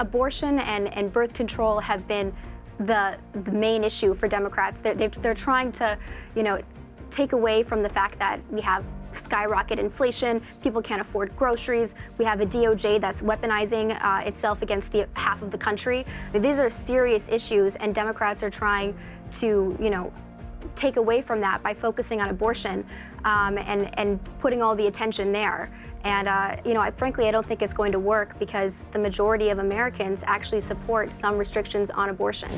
abortion and birth control have been the main issue for Democrats. They're trying to, take away from the fact that we have skyrocket inflation, people can't afford groceries, we have a DOJ that's weaponizing itself against the half of the country. These are serious issues, and Democrats are trying to, take away from that by focusing on abortion and putting all the attention there. And, frankly, I don't think it's going to work because the majority of Americans actually support some restrictions on abortion.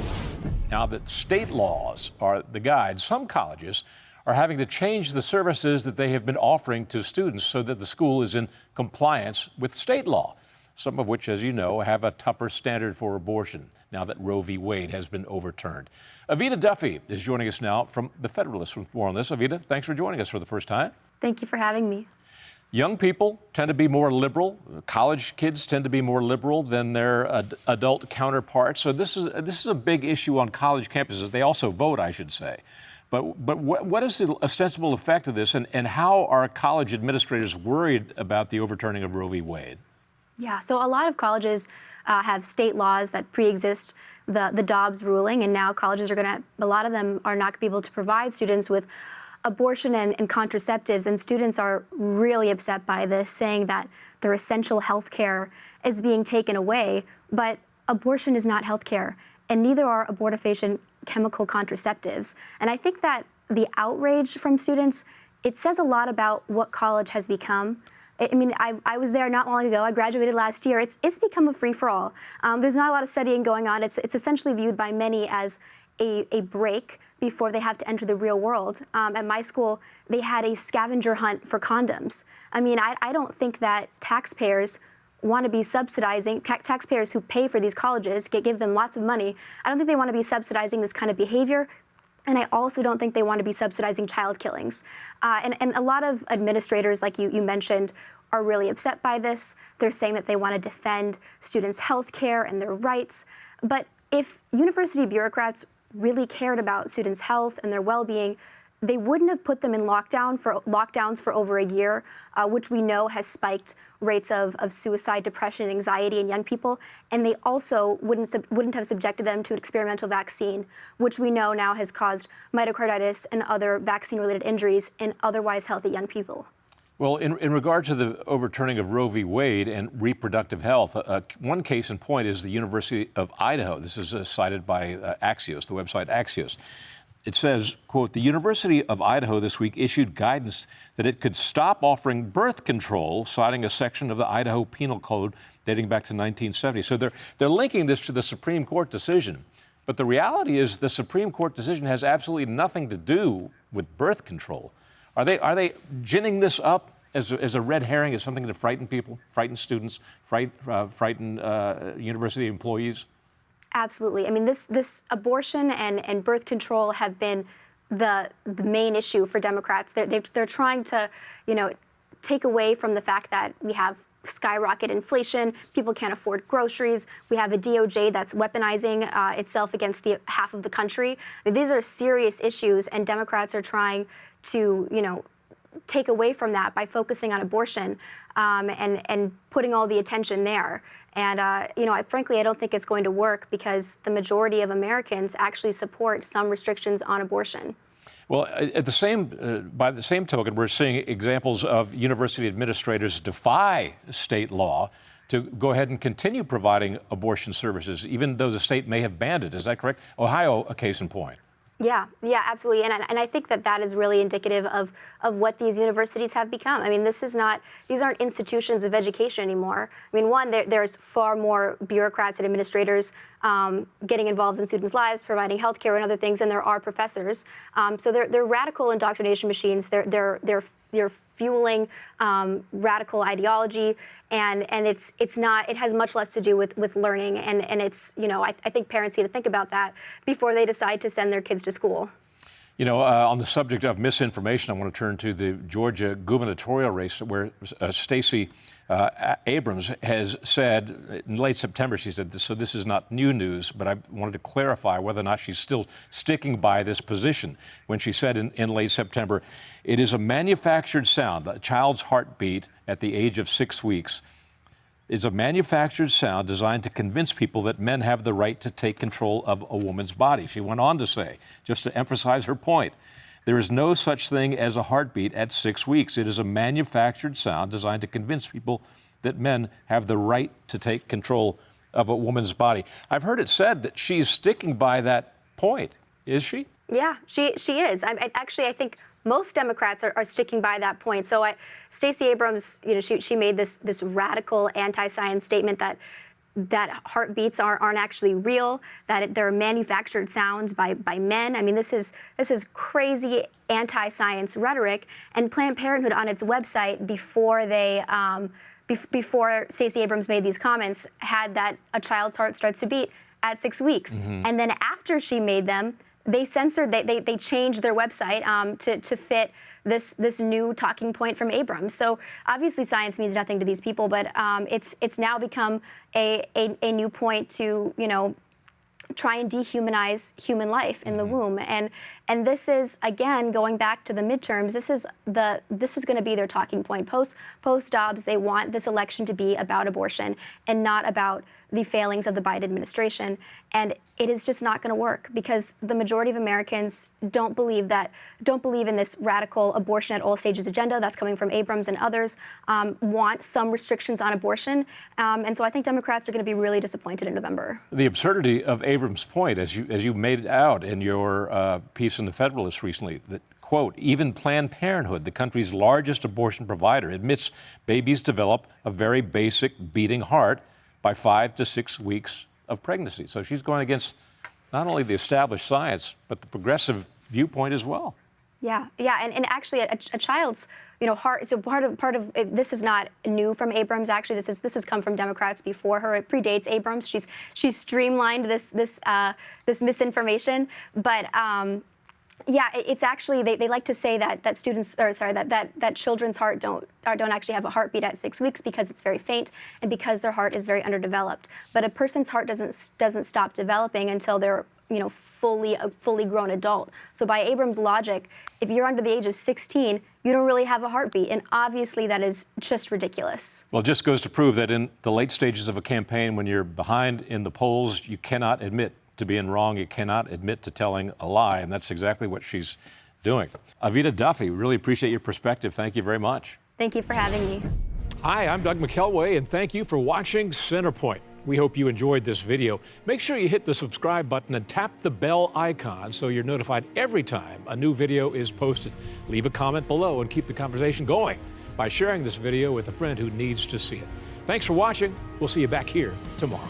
Now that state laws are the guide, some colleges are having to change the services that they have been offering to students so that the school is in compliance with state law, some of which, as you know, have a tougher standard for abortion now that Roe v. Wade has been overturned. Evita Duffy is joining us now from The Federalist with more on this. Evita, thanks for joining us for the first time. Thank you for having me. Young people tend to be more liberal. College kids tend to be more liberal than their adult counterparts. So this is a big issue on college campuses. They also vote, I should say. But what is the ostensible effect of this, and how are college administrators worried about the overturning of Roe v. Wade? Yeah, so a lot of colleges have state laws that pre-exist the Dobbs ruling, and now colleges a lot of them are not going to be able to provide students with abortion and contraceptives, and students are really upset by this, saying that their essential health care is being taken away. But abortion is not health care, and neither are abortifacient chemical contraceptives. And I think that the outrage from students, it says a lot about what college has become. I mean, I was there not long ago. I graduated last year. It's become a free-for-all. There's not a lot of studying going on. It's essentially viewed by many as a break before they have to enter the real world. At my school, they had a scavenger hunt for condoms. I mean, I don't think that taxpayers want to be subsidizing, taxpayers who pay for these colleges, give them lots of money, I don't think they want to be subsidizing this kind of behavior. And I also don't think they want to be subsidizing child killings. And a lot of administrators, like you mentioned, are really upset by this. They're saying that they want to defend students' health care and their rights. But if university bureaucrats really cared about students' health and their well-being, they wouldn't have put them in lockdowns for over a year, which we know has spiked rates of suicide, depression, anxiety in young people. And they also wouldn't have subjected them to an experimental vaccine, which we know now has caused myocarditis and other vaccine-related injuries in otherwise healthy young people. Well, in regard to the overturning of Roe v. Wade and reproductive health, one case in point is the University of Idaho. This is cited by Axios, the website Axios. It says, quote, the University of Idaho this week issued guidance that it could stop offering birth control, citing a section of the Idaho Penal Code dating back to 1970. So they're linking this to the Supreme Court decision. But the reality is the Supreme Court decision has absolutely nothing to do with birth control. Are they ginning this up as a red herring, as something to frighten people, frighten students, frighten university employees? Absolutely. I mean, this abortion and birth control have been the main issue for Democrats. They're trying to, take away from the fact that we have skyrocket inflation, people can't afford groceries, we have a DOJ that's weaponizing itself against the half of the country. These are serious issues, and Democrats are trying to, take away from that by focusing on abortion and putting all the attention there. And, frankly, I don't think it's going to work because the majority of Americans actually support some restrictions on abortion. Well, by the same token, we're seeing examples of university administrators defy state law to go ahead and continue providing abortion services, even though the state may have banned it. Is that correct? Ohio, a case in point. Yeah, absolutely. And I think that is really indicative of what these universities have become. I mean, these aren't institutions of education anymore. I mean, one, there's far more bureaucrats and administrators getting involved in students' lives, providing health care and other things, than there are professors. So they're radical indoctrination machines. They're fueling radical ideology, and it has much less to do with learning, and it's, I think parents need to think about that before they decide to send their kids to school. On the subject of misinformation, I want to turn to the Georgia gubernatorial race where Stacey Abrams has said in late September, she said, so this is not new news, but I wanted to clarify whether or not she's still sticking by this position when she said in late September, it is a manufactured sound, a child's heartbeat at the age of 6 weeks. is a manufactured sound designed to convince people that men have the right to take control of a woman's body. She went on to say, just to emphasize her point, there is no such thing as a heartbeat at 6 weeks. It is a manufactured sound designed to convince people that men have the right to take control of a woman's body. I've heard it said that she's sticking by that point. Is she? Yeah, she is. I think most Democrats are sticking by that point. So Stacey Abrams, she made this radical anti-science statement that heartbeats aren't actually real, that they're manufactured sounds by men. I mean, this is crazy anti-science rhetoric. And Planned Parenthood on its website before Stacey Abrams made these comments had that a child's heart starts to beat at 6 weeks. And then after she made them, they changed their website to fit this new talking point from Abrams. So obviously science means nothing to these people, but it's now become a new point to try and dehumanize human life in the womb. And this is, again, going back to the midterms, this is going to be their talking point. Post Dobbs, they want this election to be about abortion and not about the failings of the Biden administration. And it is just not going to work because the majority of Americans don't believe in this radical abortion at all stages agenda that's coming from Abrams and others, want some restrictions on abortion. And so I think Democrats are going to be really disappointed in November. The absurdity of Abrams' point, as you made it out in your piece in the Federalist recently, that, quote, even Planned Parenthood, the country's largest abortion provider, admits babies develop a very basic beating heart by 5 to 6 weeks of pregnancy. So she's going against not only the established science, but the progressive viewpoint as well. Yeah, and actually, a child's heart. So part of this is not new from Abrams. Actually, this has come from Democrats before her. It predates Abrams. She's streamlined this misinformation, but. Yeah, it's actually they like to say that children's heart don't actually have a heartbeat at 6 weeks because it's very faint and because their heart is very underdeveloped. But a person's heart doesn't stop developing until they're a fully grown adult. So by Abrams' logic, if you're under the age of 16, you don't really have a heartbeat, and obviously that is just ridiculous. Well, it just goes to prove that in the late stages of a campaign, when you're behind in the polls, you cannot admit to being wrong. You cannot admit to telling a lie, and that's exactly what she's doing. Evita Duffy, really appreciate your perspective. Thank you very much. Thank you for having me. Hi, I'm Doug McKelway, and thank you for watching Centerpoint. We hope you enjoyed this video. Make sure you hit the subscribe button and tap the bell icon so you're notified every time a new video is posted. Leave a comment below and keep the conversation going by sharing this video with a friend who needs to see it. Thanks for watching. We'll see you back here tomorrow.